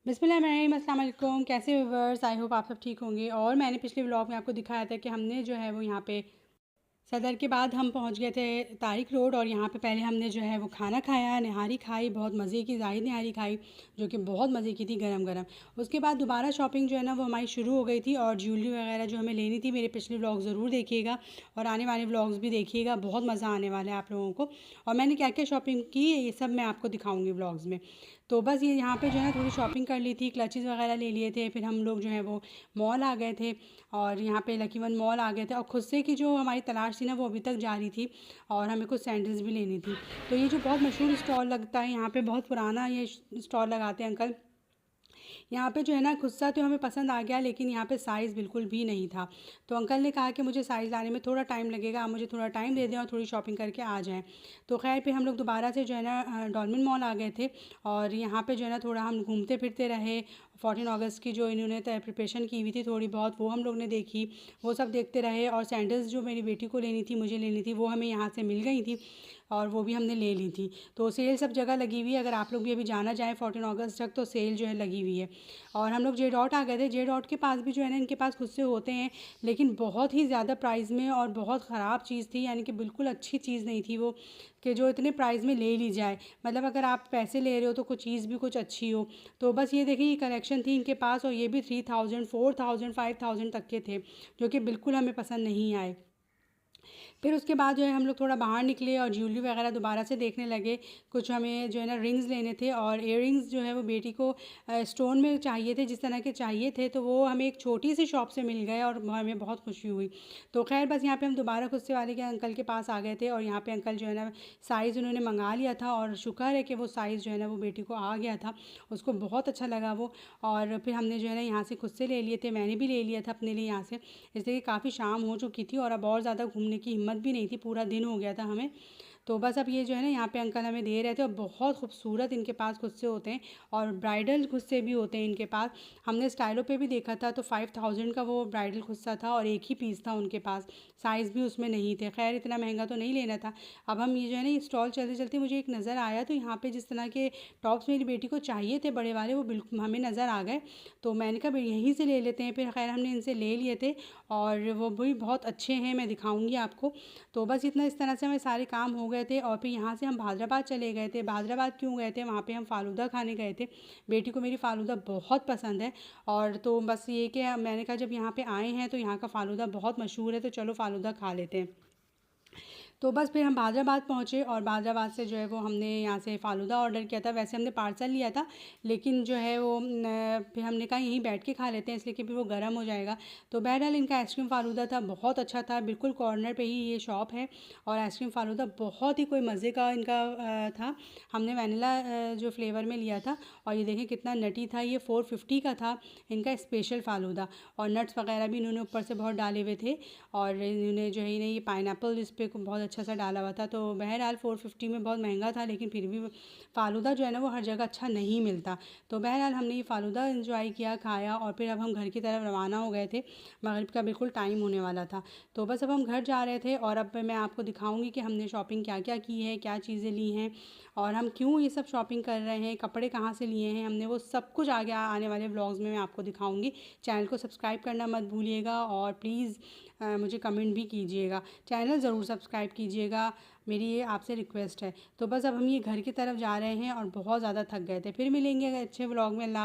बिस्मिल्लाहिर्रहमानिर्रहीम, अस्सलाम वालेकुम। कैसे व्यूअर्स, आई होप आप सब ठीक होंगे। और मैंने पिछले व्लॉग में आपको दिखाया था कि हमने जो है वो यहाँ पे सदर के बाद हम पहुँच गए थे तारिक रोड, और यहाँ पे पहले हमने जो है वो खाना खाया, निहारी खाई, बहुत मज़े की जाहिद निहारी खाई जो कि बहुत मज़े की थी, गरम गरम। उसके बाद दोबारा शॉपिंग जो है ना वो हमारी शुरू हो गई थी, और ज्वेलरी वगैरह जो हमें लेनी थी। मेरे पिछले व्लॉग ज़रूर देखिएगा और आने वाले व्लॉग्स भी देखिएगा, बहुत मज़ा आने वाला है आप लोगों को। और मैंने क्या क्या शॉपिंग की ये सब मैं आपको दिखाऊँगी व्लॉग्स में। तो बस ये यहाँ पे जो है ना थोड़ी शॉपिंग कर ली थी, क्लचेज़ वगैरह ले लिए थे। फिर हम लोग जो है वो मॉल आ गए थे, और यहाँ पे लकी वन मॉल आ गए थे। और खुद से की जो हमारी तलाश थी ना वो अभी तक जारी थी, और हमें कुछ सैंडल्स भी लेनी थी। तो ये जो बहुत मशहूर स्टॉल लगता है यहाँ पे, बहुत पुराना ये स्टॉल लगाते हैं अंकल। यहाँ पे जो है ना खुस्सा तो हमें पसंद आ गया, लेकिन यहाँ पे साइज़ बिल्कुल भी नहीं था। तो अंकल ने कहा कि मुझे साइज़ लाने में थोड़ा टाइम लगेगा, आप मुझे थोड़ा टाइम दे दें और थोड़ी शॉपिंग करके आ जाएँ। तो खैर फिर हम लोग दोबारा से जो है ना डॉल्फिन मॉल आ गए थे, और यहाँ पे जो है ना थोड़ा हम घूमते फिरते रहे। 14 अगस्त की जो इन्होंने प्रिपरेशन की हुई थी थोड़ी बहुत, वो हम लोग ने देखी, वो सब देखते रहे। और सैंडल्स जो मेरी बेटी को लेनी थी, मुझे लेनी थी, वो हमें यहाँ से मिल गई थी, और वो भी हमने ले ली थी। तो सेल सब जगह लगी हुई है, अगर आप लोग भी अभी जाना चाहें 14 अगस्त तक तो सेल जो है लगी हुई है। और हम लोग जे डॉट आ गए थे। जे डॉट के पास भी जो है ना इनके पास खुद से होते हैं, लेकिन बहुत ही ज़्यादा प्राइस में, और बहुत ख़राब चीज़ थी, यानी कि बिल्कुल अच्छी चीज़ नहीं थी वो, कि जो इतने प्राइस में ले ली जाए। मतलब अगर आप पैसे ले रहे हो तो कुछ चीज़ भी कुछ अच्छी हो। तो बस ये देखिए, ये कलेक्शन थी इनके पास, और ये भी 3000, 4000, 5000 तक के थे, जो कि बिल्कुल हमें पसंद नहीं आए। फिर उसके बाद जो है हम लोग थोड़ा बाहर निकले और ज्वेलरी वगैरह दोबारा से देखने लगे। कुछ हमें जो है ना रिंग्स लेने थे, और इयररिंग्स जो है वो बेटी को स्टोन में चाहिए थे, जिस तरह के चाहिए थे। तो वो हमें एक छोटी सी शॉप से मिल गए, और हमें बहुत खुशी हुई। तो खैर बस यहाँ पे हम दोबारा खुस्से वाले के अंकल के पास आ गए थे, और यहाँ पे अंकल जो है ना साइज़ उन्होंने मंगा लिया था, और शुक्र है कि वो साइज़ जो है ना वो बेटी को आ गया था, उसको बहुत अच्छा लगा वो। और फिर हमने जो है ना यहाँ से खुद से ले लिए थे, मैंने भी ले लिया था अपने लिए यहाँ से, इसलिए काफ़ी शाम हो चुकी थी, और अब और ज़्यादा घूमने की हिम्मत भी नहीं थी, पूरा दिन हो गया था हमें। तो बस अब ये जो है ना यहाँ पे अंकल हमें दे रहे थे, और बहुत खूबसूरत इनके पास खुद से होते हैं, और ब्राइडल खुद से भी होते हैं इनके पास। हमने स्टाइलो पे भी देखा था, तो 5000 का वो ब्राइडल खुस्सा था, और एक ही पीस था उनके पास, साइज़ भी उसमें नहीं थे। खैर इतना महंगा तो नहीं लेना था। अब हम ये जो है ना ये स्टॉल चलते चलते मुझे एक नज़र आया, तो यहाँ पे जिस तरह के टॉप्स मेरी बेटी को चाहिए थे बड़े वाले, वो बिल्कुल हमें नज़र आ गए। तो मैंने कहा यहीं से ले लेते हैं। फिर खैर हमने इनसे ले लिए थे, और वो भी बहुत अच्छे हैं, मैं दिखाऊंगी आपको। तो बस इतना इस तरह से हमें सारे काम हो गए थे, और फिर यहाँ से हम हैदराबाद चले गए थे। हैदराबाद क्यों गए थे, वहाँ पे हम फ़ालूदा खाने गए थे। बेटी को मेरी फ़ालूदा बहुत पसंद है, और तो बस ये कि मैंने कहा जब यहाँ पे आए हैं तो यहाँ का फ़ालूदा बहुत मशहूर है, तो चलो फ़ालूदा खा लेते हैं। तो बस फिर हम हैदराबाद पहुँचे, और हैदराबाद से जो है वो हमने यहाँ से फ़ालूदा ऑर्डर किया था। वैसे हमने पार्सल लिया था, लेकिन जो है वो फिर हमने कहा यहीं बैठ के खा लेते हैं, इसलिए कि फिर वो गर्म हो जाएगा। तो बहरहाल इनका आइसक्रीम फ़ालूदा था, बहुत अच्छा था, बिल्कुल कॉर्नर पे ही ये शॉप है। और आइसक्रीम फ़ालूदा बहुत ही कोई मज़े का इनका था। हमने वैनिला जो फ्लेवर में लिया था, और ये देखें कितना नटी था। ये 450 का था इनका स्पेशल फ़ालूदा, और नट्स वगैरह भी इन्होंने ऊपर से बहुत डाले हुए थे, और इन्होंने जो है ये पाइनएप्पल इस पर बहुत अच्छा सा डाला हुआ था। तो बहरहाल 450 में बहुत महंगा था, लेकिन फिर भी फ़ालूदा जो है ना वो हर जगह अच्छा नहीं मिलता। तो बहरहाल हमने ये फ़ालूदा इंजॉय किया, खाया, और फिर अब हम घर की तरफ रवाना हो गए थे। मगरिब का बिल्कुल टाइम होने वाला था। तो बस अब हम घर जा रहे थे, और अब मैं आपको दिखाऊंगी कि हमने शॉपिंग क्या क्या की है, क्या चीज़ें ली हैं, और हम क्यों ये सब शॉपिंग कर रहे हैं, कपड़े कहाँ से लिए हैं हमने, वो सब कुछ आगे आने वाले व्लॉग्स में मैं आपको दिखाऊंगी। चैनल को सब्सक्राइब करना मत भूलिएगा, और प्लीज़ मुझे कमेंट भी कीजिएगा। चैनल ज़रूर सब्सक्राइब कीजिएगा, मेरी ये आपसे रिक्वेस्ट है। तो बस अब हम ये घर की तरफ जा रहे हैं, और बहुत ज़्यादा थक गए थे। फिर मिलेंगे अच्छे व्लॉग में। अल्लाह।